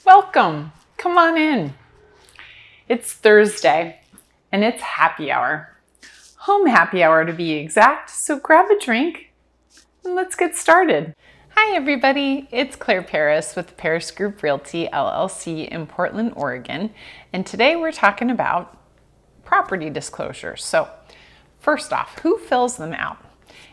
Welcome. Come on in. It's Thursday and it's happy hour. Home happy hour to be exact. So grab a drink and let's get started. Hi everybody. It's Claire Paris with Paris Group Realty, LLC in Portland, Oregon. And today we're talking about property disclosures. So first off, who fills them out?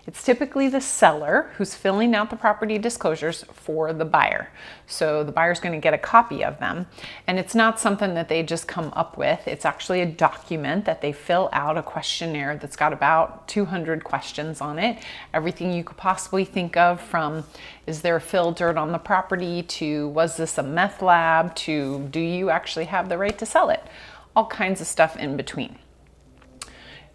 It's typically the seller who's filling out the property disclosures for the buyer. So the buyer's going to get a copy of them. And it's not something that they just come up with. It's actually a document that they fill out, a questionnaire that's got about 200 questions on it. Everything you could possibly think of, from is there fill dirt on the property, to was this a meth lab, to do you actually have the right to sell it? All kinds of stuff in between.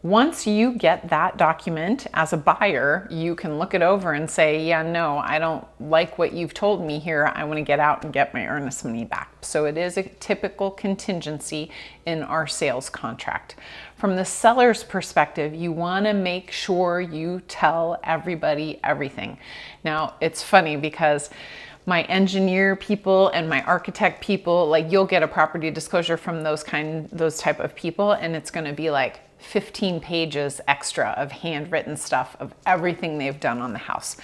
Once you get that document as a buyer, you can look it over and say, yeah, no, I don't like what you've told me here. I want to get out and get my earnest money back. So it is a typical contingency in our sales contract. From the seller's perspective, you want to make sure you tell everybody everything. Now, it's funny because my engineer people and my architect people, like, you'll get a property disclosure from those type of people, and it's going to be like 15 pages extra of handwritten stuff of everything they've done on the house.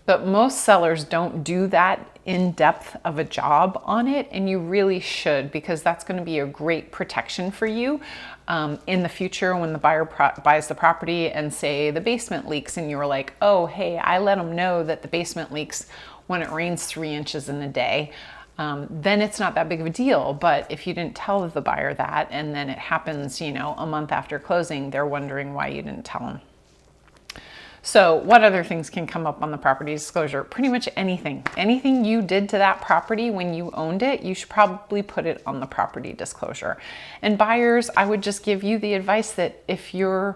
But most sellers don't do that in depth of a job on it, and you really should, because that's going to be a great protection for you in the future when the buyer buys the property and say the basement leaks, and you're like, oh, hey, I let them know that the basement leaks when it rains 3 inches in a day. Then it's not that big of a deal. But if you didn't tell the buyer that, and then it happens, a month after closing, they're wondering why you didn't tell them. So what other things can come up on the property disclosure? Pretty much anything. Anything you did to that property when you owned it, you should probably put it on the property disclosure. And buyers, I would just give you the advice that if you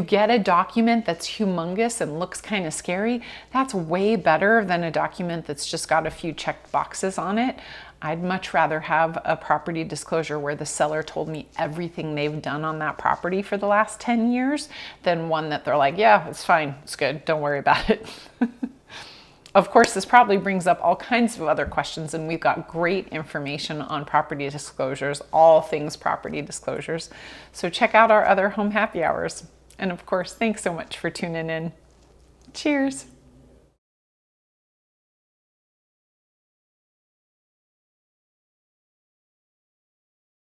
get a document that's humongous and looks kind of scary, that's way better than a document that's just got a few checked boxes on it. I'd much rather have a property disclosure where the seller told me everything they've done on that property for the last 10 years than one that they're like, yeah, it's fine, it's good, don't worry about it. Of course, this probably brings up all kinds of other questions, and we've got great information on property disclosures, all things property disclosures. So check out our other home happy hours. And of course, thanks so much for tuning in. Cheers.